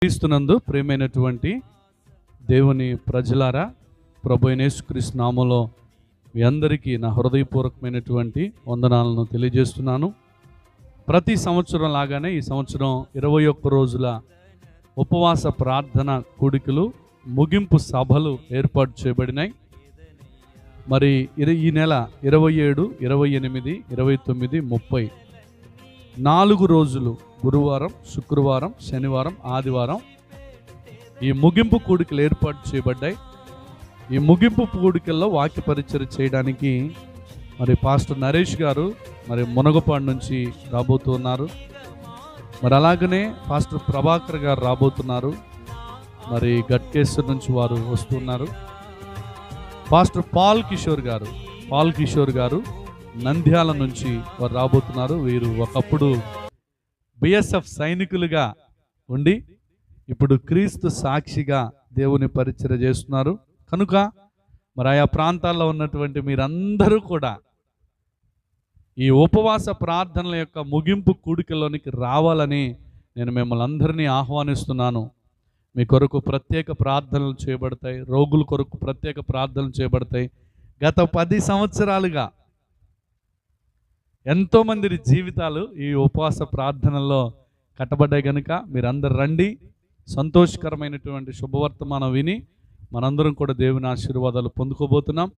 క్రీస్తునందు ప్రియమైనటువంటి దేవుని ప్రజలారా, ప్రభువైన యేసుక్రీస్తు నామములో మీ అందరికీ నా హృదయపూర్వకమైనటువంటి వందనాలను తెలియజేస్తున్నాను. ప్రతి సంవత్సరం లాగానే ఈ సంవత్సరం 21 రోజుల ఉపవాస ప్రార్థన కూడికలు, ముగింపు సభలు ఏర్పాటు చేయబడినాయి. మరి ఈ నెల 27, 28, 29, 30 4 రోజులు, గురువారం, శుక్రవారం, శనివారం, ఆదివారం ఈ ముగింపు కూడికలు ఏర్పాటు చేయబడ్డాయి. ఈ ముగింపు కూడికల్లో వాక్య పరిచయం చేయడానికి మరి పాస్టర్ నరేష్ గారు మరి మునగపాడు నుంచి రాబోతున్నారు. మరి అలాగనే పాస్టర్ ప్రభాకర్ గారు రాబోతున్నారు. మరి గట్కేశ్వర్ నుంచి వారు వస్తున్నారు. పాస్టర్ పాల్ కిషోర్ గారు నంద్యాల నుంచి వారు రాబోతున్నారు. వీరు ఒకప్పుడు బిఎస్ఎఫ్ సైనికులుగా ఉండి ఇప్పుడు క్రీస్తు సాక్షిగా దేవుని పరిచర్య చేస్తున్నారు. కనుక మరి ఆయా ప్రాంతాల్లో ఉన్నటువంటి మీరందరూ కూడా ఈ ఉపవాస ప్రార్థనల యొక్క ముగింపు కూడికలోనికి రావాలని నేను మిమ్మల్ని అందరినీ ఆహ్వానిస్తున్నాను. మీ కొరకు ప్రత్యేక ప్రార్థనలు చేయబడతాయి. రోగుల కొరకు ప్రత్యేక ప్రార్థనలు చేయబడతాయి. గత 10 సంవత్సరాలుగా ఎంతోమంది జీవితాలు ఈ ఉపవాస ప్రార్థనల్లో కట్టబడ్డాయి. కనుక మీరందరూ రండి. సంతోషకరమైనటువంటి శుభవర్తమానం విని మనందరం కూడా దేవుని ఆశీర్వాదాలు పొందుకోబోతున్నాం.